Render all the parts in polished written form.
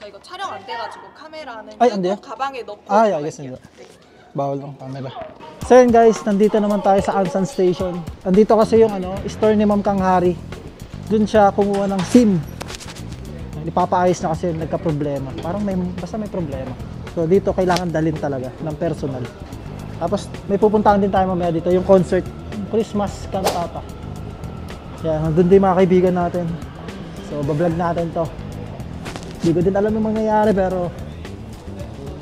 자 이거 촬영 안 돼가지고 카메라는 안 돼요? 끄고 가방에 넣고 알겠습니다. Bawal ng camera. So yun guys, nandito naman tayo sa Ansan Station. Nandito kasi yung store ni Ma'am Kang Hari. Doon siya kumuha ng SIM. Ipapaayos na kasi nagka-problema. Parang basta may problema. So dito kailangan dalhin talaga ng personal. Tapos may pupuntahan din tayo mamaya dito, yung concert, Christmas cantata. Yan, nandun din mga kaibigan natin. So bablog natin to. Hindi ko din alam yung mangyayari pero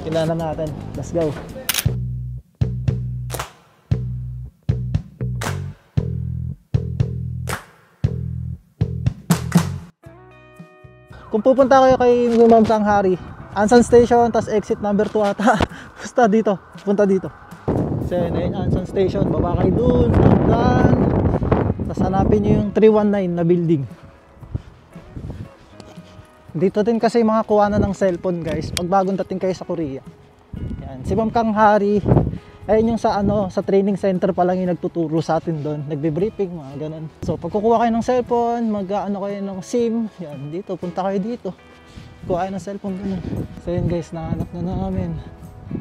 kailangan natin. Let's go. Kung pupunta kayo kay Ma'am Kang Hari, Ansan Station, tas exit number 2 ata. Basta dito, punta dito. So yun, Ansan Station, baba kayo dun, hanggang. Tas hanapin nyo yung 319 na building. Dito din kasi mga kuhanan ng cellphone guys, pag bagong dating kayo sa Korea. Yan, si Ma'am Kang Hari, ayun yung sa sa training center pa lang yung nagtuturo sa atin doon, nagbe-briefing, mga ganun. So pag kukuha kayo ng cellphone, mag-ano kayo ng SIM, yan, dito, punta kayo dito. Kuha kayo ng cellphone, ganun. So yun guys, nahanap na namin.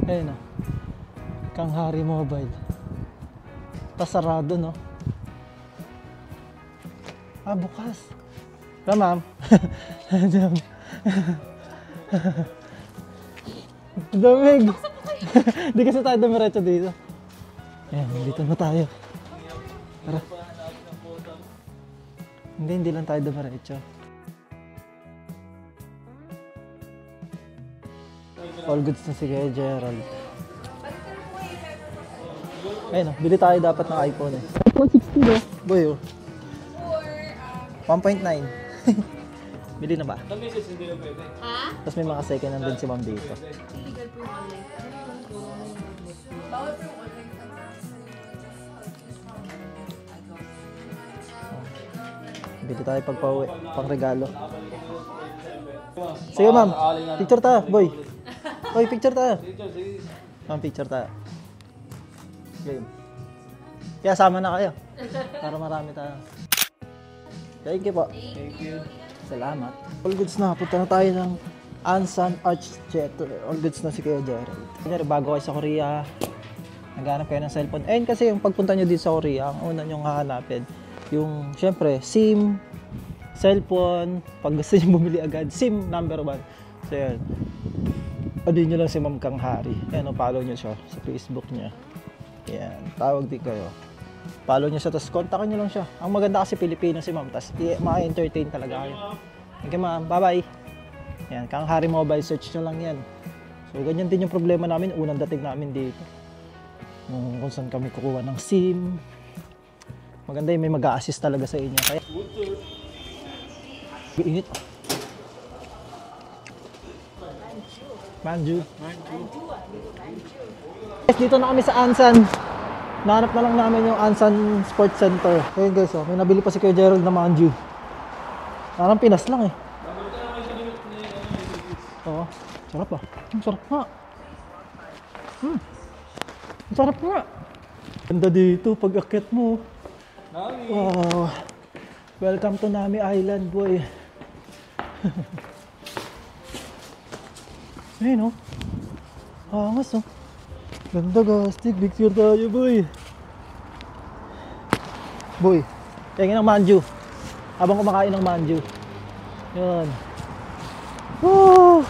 Ayun o, Kang Hari Mobile. Tas sarado, no? Bukas. Tara, ma'am. Damig. Hindi kasi tayo dumiretso dito. Ayan, dito na tayo. Tara. Hindi lang tayo dumiretso. All goods na si Kuya Gerald. Ayun o, bili tayo dapat ng iPhone eh. iPhone 16 o. Boy o. 1.9. Bili na ba? Ha? Tapos may mga second hand din si ma'am dito. Illegal po yung online. Bawal po yung online. Bili tayo pagpauwi, pang regalo. Sige ma'am, picture tayo, boy. Boy, picture tayo. Ma'am, picture tayo. Game. Kaya sama na kayo. Para marami tayo. Thank you po. Thank you. Salamat. All goods na. Punta na tayo ng Ansan Archjet. All goods na si Kuya Gerald. Kanyari, bago kayo sa Korea, naghanap kayo ng cellphone. Ayun kasi yung pagpunta nyo dito sa Korea, ang una nyong hahanapin, yung syempre, SIM, cellphone, pag gusto nyo bumili agad, SIM number 1. So yan. Adin nyo lang si Ma'am Kang Hari. Ayan, follow nyo siya sa Facebook niya. Yan, tawag din kayo. Follow nyo siya, tapos kontakin nyo lang siya. Ang maganda kasi Pilipino si ma'am, tapos maka-entertain talaga kayo. Okay ma'am, bye-bye. Yan, Kang Hari Mobile, search nyo lang yan. So ganyan din yung problema namin, unang dating namin dito. Kung saan kami kukuha ng SIM. Maganda yung may mag-a-assist talaga sa inyo. Kaya init. Manju. Guys, dito na kami sa Ansan. Nahanap na lang namin yung Ansan Sports Center. Ayun guys, may nabili pa si Kuya Gerald na manju. Parang Pinas lang eh. Oo, sarap ah. Sarap nga. Sarap nga. Ganda dito pag akit mo. Wow. Welcome to Nami Island, boy. Ayun oh. Angas oh. Ganda guys, take picture tayo boy. Boy, tingin ng manju. Habang kumakain ng manju. Yun. Woo!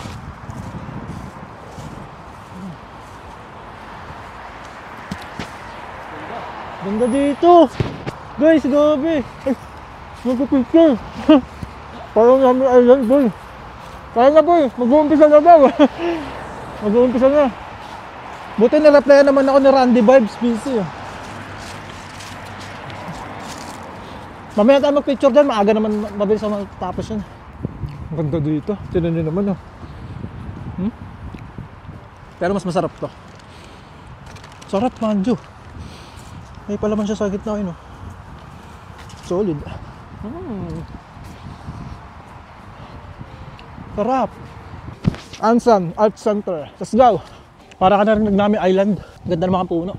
Ganda dito. Guys, gabi. Ay, magpipicture. Parang Nami Island boy. Kaya na boy, mag-uumpisa na daw. Mag-uumpisa na. Buti na-replyan naman ako ni Randy Vibes, busy. Mamaya tayo mag-picture dyan, maaga naman, mabilis ako matapos yun. Ang ganda dito, tinan nyo naman oh. Pero mas masarap to. Sarap manju. May pala man siya sa gitna yun oh. Solid. Sarap. Ansan Art Center, let's go. Para ka na rin Nami Island. Ganda ng mga puno.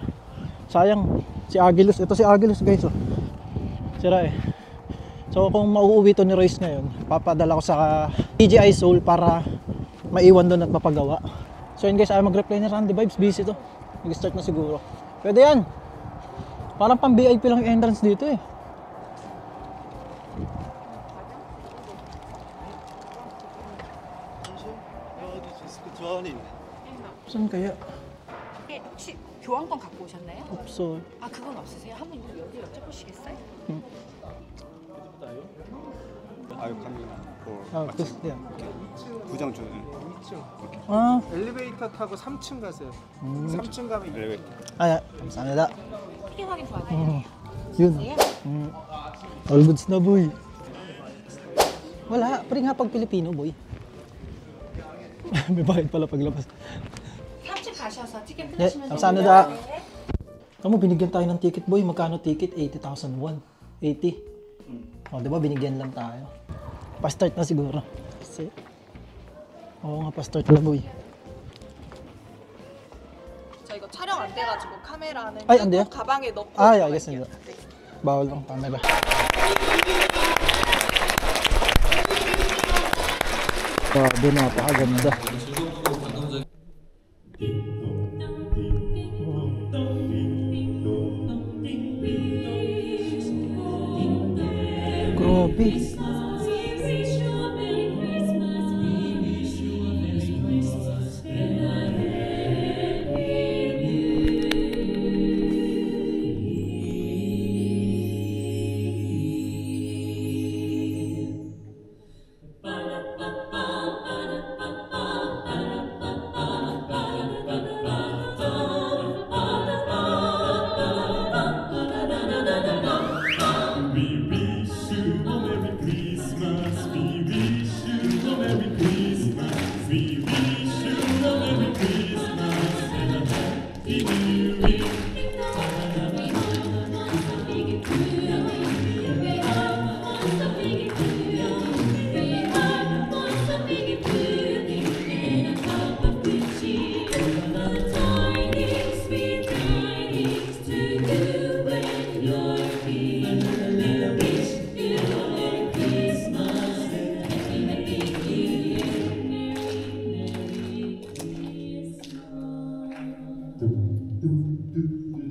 Sayang, si Agilus. Ito si Agilus guys oh. Sira eh. So kung mauuwi to ni Royce ngayon, papadala ko sa TGI Seoul para maiwan doon at mapagawa. So yun guys, ayaw mag-reply ni Randy Vibes. Busy to. Mag-start na siguro. Pwede yan. Parang pang VIP lang yung entrance dito eh. Saan kaya? 혹시 교환권 갖고 오셨나요? 없어. 아 그건 없으세요? 한번 여기 여쭤보시겠어요? 아유 감사합니다. 아, 그래서, 야. 부장 주는 아, 엘리베이터 타고 3층 가세요. 3층 가면 엘리베이터. 아, 감사합니다. 티켓 확인 도와드릴게요. Yun. All goods na, boy. Wala, pre nga pag Pilipino, boy. May bayad pala paglabas. 3층 가셔서 티켓 Yeah, 끊으시면 감사합니다. Tama, binigyan tayo ng ticket, boy. Magkano ticket? 80,000 won. 80. O, di ba? Binigyan lang tayo. Pa-start na siguro. Kasi, oo nga, pa-start na, boy. 저 이거 촬영 안 돼가지고 카메라는 아니, 안 돼요? 가방에 넣고 아, 예, 들어갈게요. 알겠습니다. 네. Bawal lang camera. Grabe, napakaganda. Grabe.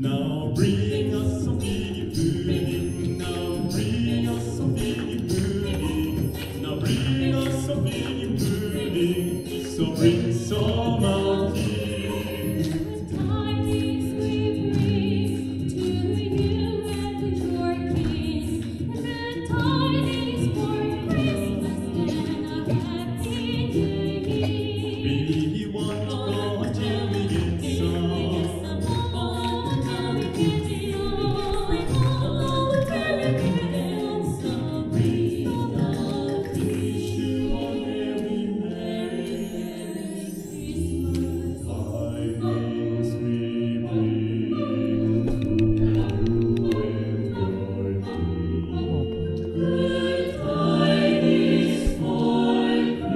Now bring us some figgy pudding. Now bring us some figgy pudding. Now bring us some figgy pudding. So bring some out here. Tidings we bring to you and your king. Good tidings for Christmas and a happy new year. We want God to get some. Tidings we bring to you and your king. Good tidings for Christmas.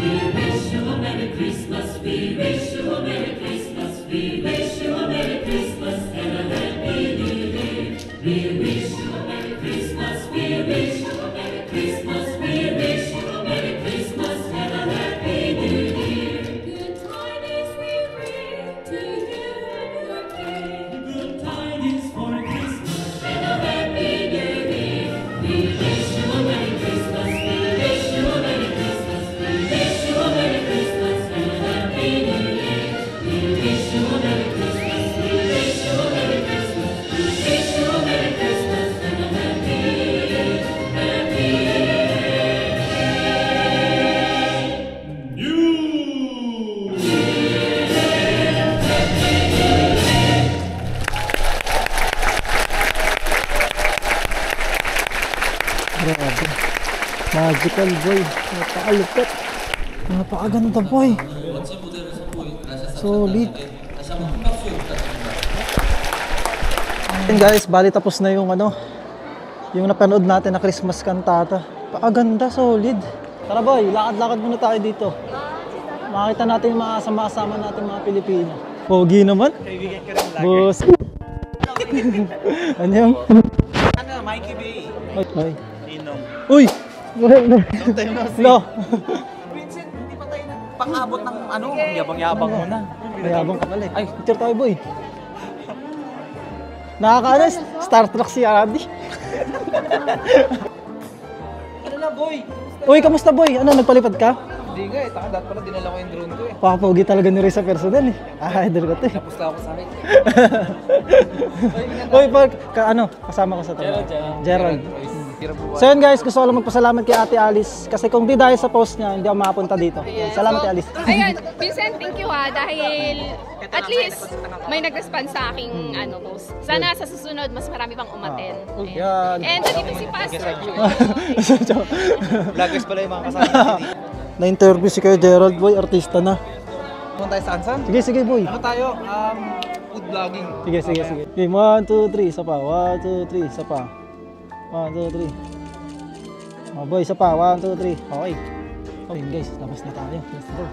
We wish you a Merry Christmas. We wish you a Merry Christmas. We wish you a Merry Christmas and a Happy New Year. We wish you a Merry Christmas. We wish you a Merry Christmas. We wish you a Merry Christmas and a Happy New Year. Good tidings we bring to you and your king. Good tidings for Christmas. And a happy new year. We wish you a Merry Christmas. We wish you a Merry Christmas. We wish you a Merry Christmas and a Happy New Year. We wish you a Merry Christmas. We wish you a Merry Christmas. We wish you a Merry Christmas and a Happy New Grabe. Magical, boy. Napakalupit. Napakaganda boy. Solid. And guys, bali tapos na yung yung napanood natin na Christmas kantata. Napakaganda, solid. Tara boy, lakad-lakad muna tayo dito. Makita natin yung mga kasama natin mga Pilipino. Pogi naman. Kaibigan ka rin lagi. Boss. Ano yung? Mikey B. Ay. Ninong. Uy! No. Vincent, hindi pa tayo pang-abot ng yabang-yabang mo na. Mayabang ka pala eh. Ay, picture tayo boy. Nakakaalas, Star Trek si Aradi. Ano na, boy? Uy, kamusta boy? Ano, nagpalipad ka? Hindi nga eh. Dapat pala dinala ko yung drone ko eh. Pakapogi talaga ni Ray sa personal eh. Idol ko to eh. Tapos na ako sa akin. Uy, kasama ko sa trabaho. Gerald. So yun guys, gusto ko lang magpasalamat kay Ate Alice. Kasi kung di dahil sa post niya, hindi ako makapunta dito. Salamat Ate Alice. Ayun, Vincent, thank you dahil at least may nag-respond sa aking post. Sana sa susunod, mas marami pang umaten. Yan. And nandito si Pastor. Vloggers pala yung mga kasama. Na-interview si Kuya Gerald, boy. Artista na. Punta tayo sa Ansan? Sige, boy. Ano tayo? Food vlogging. Sige. Okay, 1, 2, 3, isa pa. 1, 2, 3, isa pa. 1, 2, 3. Oh, boy, isa pa. 1, 2, 3. Okay. Okay, guys, labas na tayo. Let's go.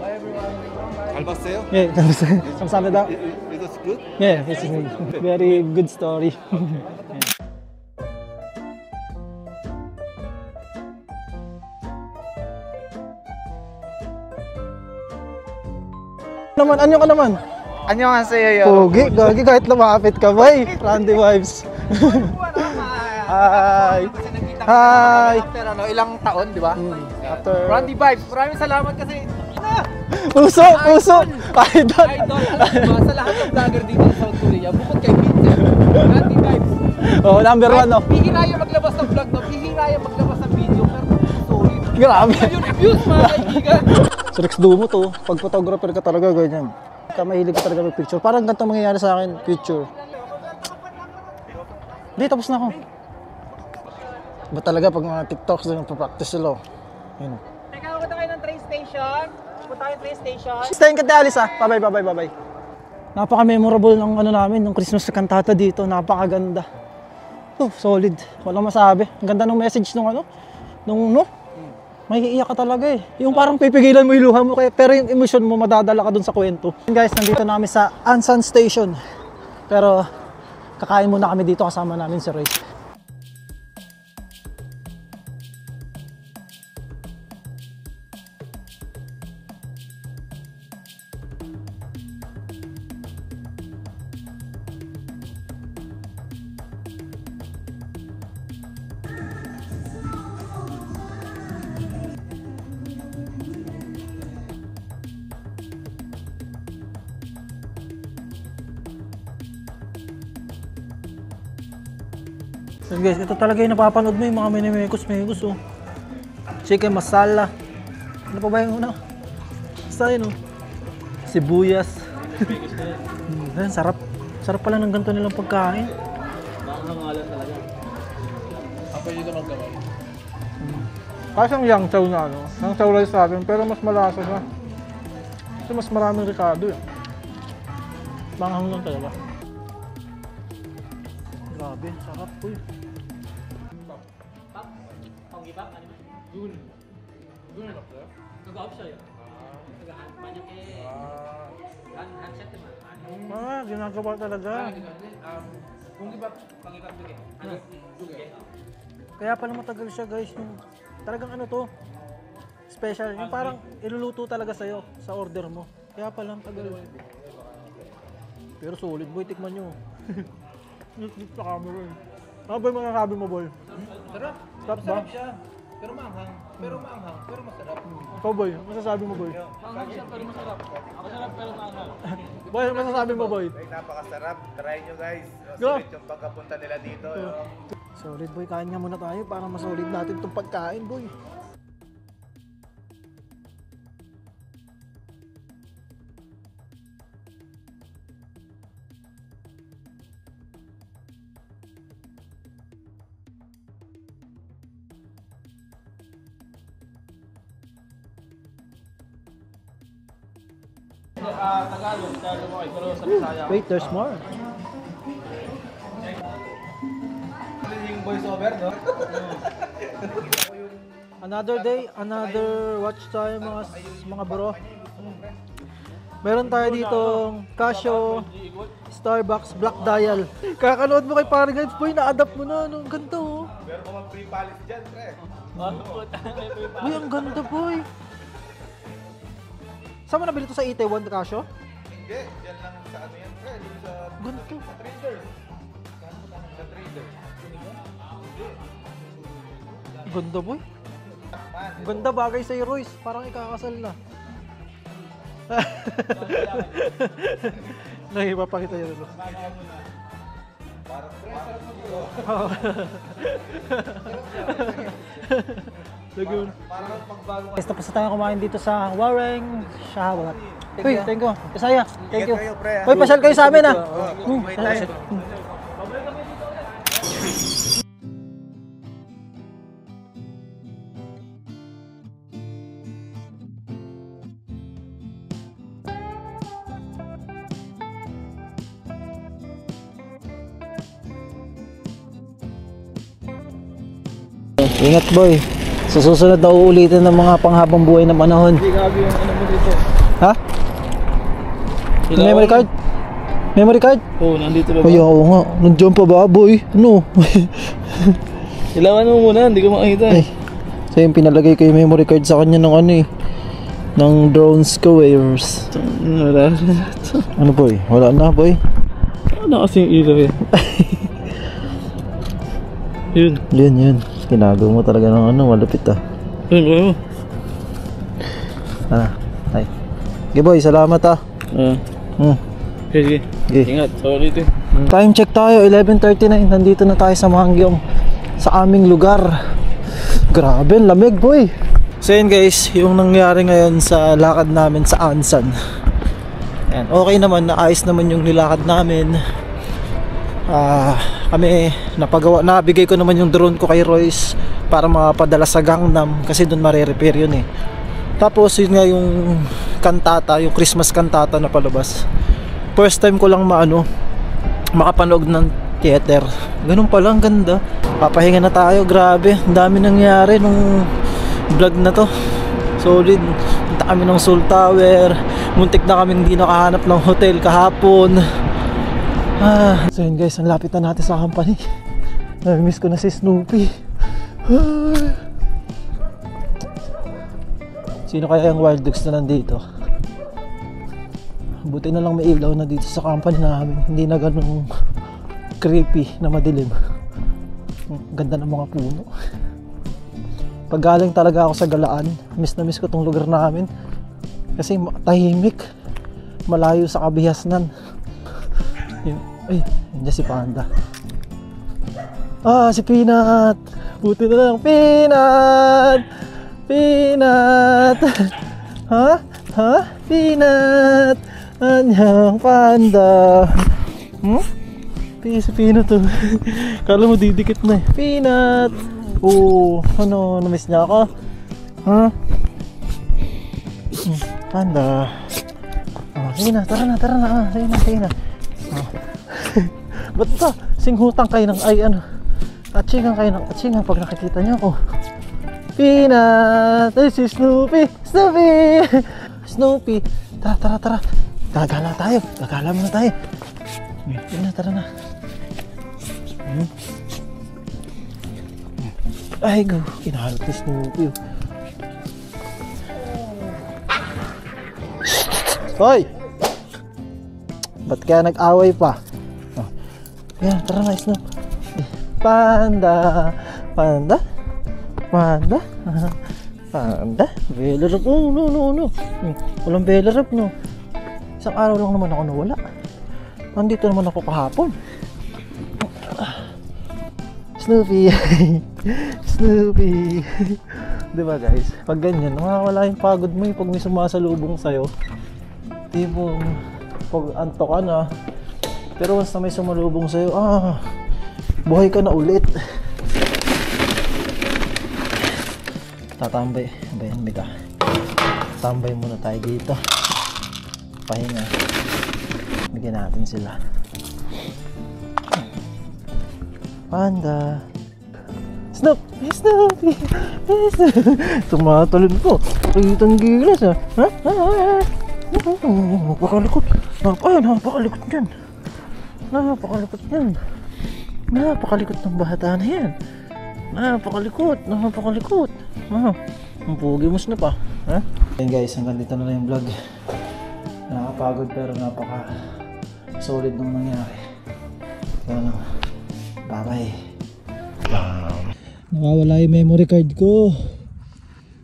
Bye everyone. 잘 봤어요? Yeah, 감사합니다. It was good? Yeah, it's a very good story. Anyo ka naman? 안녕하세요. Pogi, gagi kahit lumapit ka, boy. Randy vibes. Hi. Hi. After ilang taon, di ba? After... Randy Vibes, maraming salamat kasi Puso! Idol! diba, sa lahat ng vlogger dito sa South Korea, bukod kay Vincent, Randy Vibes. Oh, number 1, no? Bihira yung maglabas ng vlog, no? Bihira yung maglabas ng video, pero solid. Grabe. Yung reviews, mga kaibigan. So Rex Dumo to, pag photographer ka talaga, ganyan. Mahilig ka talaga mag-picture. Parang ganito mangyayari sa akin, picture. Hindi, tapos na ako. Ba talaga pag mga TikToks doon, nagpa-practice sila. Yun. Teka, punta kayo ng train station. Punta kayo ng train station. Stayin ka, Alice, ah. Bye-bye. Napaka-memorable ng namin, ng Christmas kantata dito. Napakaganda. Oh, solid. Walang masabi. Ang ganda ng message nung may iiyak ka talaga eh. Yung parang pipigilan mo yung luha mo, pero yung emosyon mo madadala ka dun sa kwento. Guys, nandito namin sa Ansan Station. Pero kakain muna kami dito kasama namin si Ray. So guys, ito talaga yung napapanood mo yung mga menemekos oh. Chicken masala. Ano pa ba yung una? Basta yun oh. Sibuyas. Sarap. Sarap pala ng ganito nilang pagkain. Nangangalan talaga. Ako dito magkaway. Kasi ang yang chow na ang chow rice sa atin, pero mas malasa siya. Kasi mas maraming ricado eh. Manghang lang talaga. Grabe, sarap po eh. Ginagawa talaga. Kaya pala matagal siya guys. Yung, talagang special. Yung parang iluluto talaga sa'yo sa order mo. Kaya pala tagal. Pero solid boy, tikman nyo. Nit sa camera eh. Ano ba yung mga sabi mo boy? Sarap. Sarap ba? Masarap siya. Pero maanghang. Pero masarap. Ikaw boy, masasabi mo boy? Maanghang siya pero masarap. Masarap pero maanghang. Boy, masasabi mo boy? Ay, napakasarap. Try nyo guys. Go. Sulit yung pagkapunta nila dito. Solid boy, kain nga muna tayo para masolid natin itong pagkain boy. Wait, there's more. Yung voice over, no? Another day, another watch tayo mga bro. Meron tayo ditong Casio, Starbucks, Black Dial. Kakanood mo kay Paring Hypes, boy, na-adapt mo na. Ang ganda, oh. Meron ka mang free policy dyan, pre. Boy, ang ganda, boy. Saan mo nabili to sa Itaewon, Casio? Hindi, dyan lang sa ano yan, pre. Dun sa Ganda. sa traders. Sa traders. Ganda, boy. Ganda bagay sa'yo, Royce. Parang ikakasal na. Nakipapakita yun. Parang pre, sarap mo. Parang pagbago ka. Tapos na tayo kumain dito sa Wareng Shawat. Uy, thank you. Kasaya, thank you. Kayo, pre. Uy, pasyal kayo sa amin, ah. May tayo. Ingat, boy. Sa susunod na uulitin ng mga panghabang buhay na panahon. Hindi gabi yung ano mo dito. Ha? Memory card? Memory card? Oo, nandito ba? Ay, oo nga. Nandiyan pa ba, boy? Ano? Ilawan mo muna, hindi ko makita. Ay, so yung pinalagay ko yung memory card sa kanya ng ano eh. Ng drone squares. Wala. Ano, boy? Wala na, boy. Ano kasi yung ilaw yan? Yun. Yun. Ginagawa mo talaga ng ano, malupit ah. Yun, bro. Ay. Okay, boy, salamat ah. Sige. Okay. Ingat, sorry ito. Time check tayo, 11:39. Nandito na tayo sa Mangyong, sa aming lugar. Grabe, ang lamig, boy. So yun guys, yung nangyari ngayon sa lakad namin sa Ansan. Ayan, okay naman, naayos naman yung nilakad namin. Kami nabigay ko naman yung drone ko kay Royce para mapadala sa Gangnam kasi doon mare-repair yun eh. Tapos yun nga yung kantata, yung Christmas kantata na palabas. First time ko lang makapanood ng theater. Ganun pala, ang ganda. Papahinga na tayo, grabe. Ang dami nangyari nung vlog na to. Solid. Punta kami ng Seoul Tower. Muntik na kami hindi nakahanap ng hotel kahapon. So yun guys, ang lapit na natin sa company. Nami-miss ko na si Snoopy. Sino kaya yung wild dogs na nandito? Buti na lang may ilaw na dito sa company namin. Hindi na ganun creepy na madilim. Ganda ng mga puno. Pag galing talaga ako sa Galaan, miss na miss ko tong lugar namin. Kasi tahimik. Malayo sa kabihasnan. Ay, nandiyan si Panda. Si Peanut. Buti na lang, Peanut. Peanut. Ha? Peanut. Anyang Panda. Si Peanut to. Kala mo didikit na eh. Peanut. Namiss niya ako? Panda. Sige na, tara na. Sige na. Ba't ba? Singhutang kayo ng atsingan kayo ng atsingan pag nakikita niyo ako. Peanut! Ay, si Snoopy! Snoopy! Tara. Gagala muna tayo. Tara na. Ay, go. Kinahalap ni Snoopy. Hoy! Ba't kaya nag-away pa? Yan, tara na, Snoop. Panda. Velarap. No. Walang velarap, no. Isang araw lang naman ako nawala. Nandito naman ako kahapon. Snoopy. Diba guys? Pag ganyan, nawawala yung pagod mo pag may sumasalubong sa'yo. Tipong pag antok ka na. Pero once na may sumalubong sa'yo, buhay ka na ulit. Tatambay. Tambay muna tayo dito. nagpapahinga. Bigyan natin sila. Panda. Snoop! Snoopy! Tumatalon po. Kitang gilas ha. Ha? Napakalikot. Napakalikot yan. Napakalikot yan. Napakalikot ng bata na yan. Napakalikot. Ang pugi mo Snoop ah. Ha? Ayun guys, hanggang dito na lang yung vlog. Nakakapagod pero napaka solid nung nangyari. Kaya lang. Bye bye. Nawawala yung memory card ko.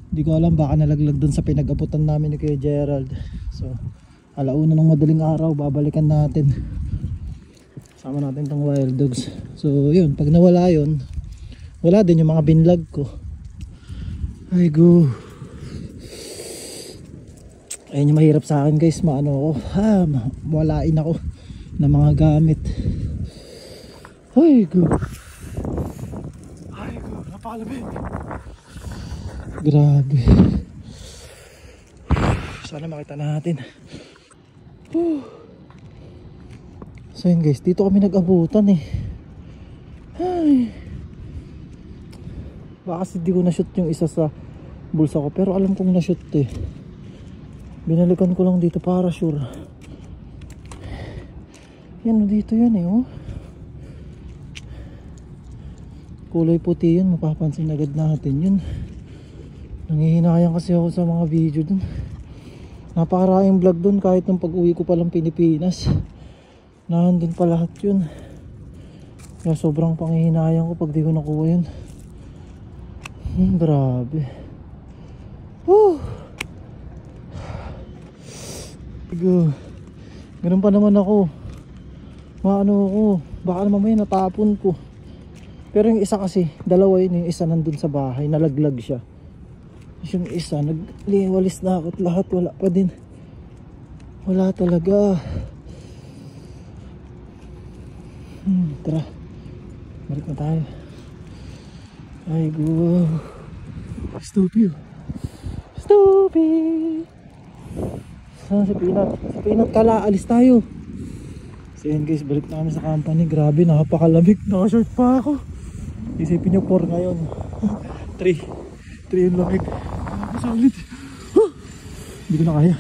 Hindi ko alam, baka nalaglag dun sa pinag-abutan namin ni Kuya Gerald. So, alauna ng madaling araw, babalikan natin. Sama natin tong wild dogs. So, yun, pag nawala yun, wala din yung mga binlag ko. Ay go. Ayun yung mahirap sa akin guys, maano ako. Walain ako ng mga gamit. Ay go. Napakalamig. Grabe. Sana makita natin. So yun guys, dito kami nag-abutan eh. Ay. Baka kasi di ko na-shoot yung isa sa bulsa ko, pero alam kong na-shoot eh. Binalikan ko lang dito para sure. Yan, dito yan eh oh. Kulay puti yun, mapapansin agad natin yun. Nangihinayang kasi ako sa mga video dun. Napakaraming vlog dun kahit nung pag-uwi ko palang Pilipinas. Nandun pa lahat yun. Kaya sobrang panghihinayang ko pag di ko nakuha yun. Grabe. Ganun pa naman ako. Maano ako, baka mamaya natapon ko. Pero yung isa kasi, dalawa yun, yung isa nandun sa bahay, nalaglag siya. Yung isa, nagliwalis na ako at lahat, wala pa din. Wala talaga. Tara, balik na tayo. Ay go. Stupid. Saan si Peanut? Si Peanut kala, alis tayo. So yun guys, balik na kami sa company. Grabe, napakalamig. Naka-short pa ako. Isipin nyo 4 ngayon. 3 yung lamig. Solid. Hindi ko na kaya.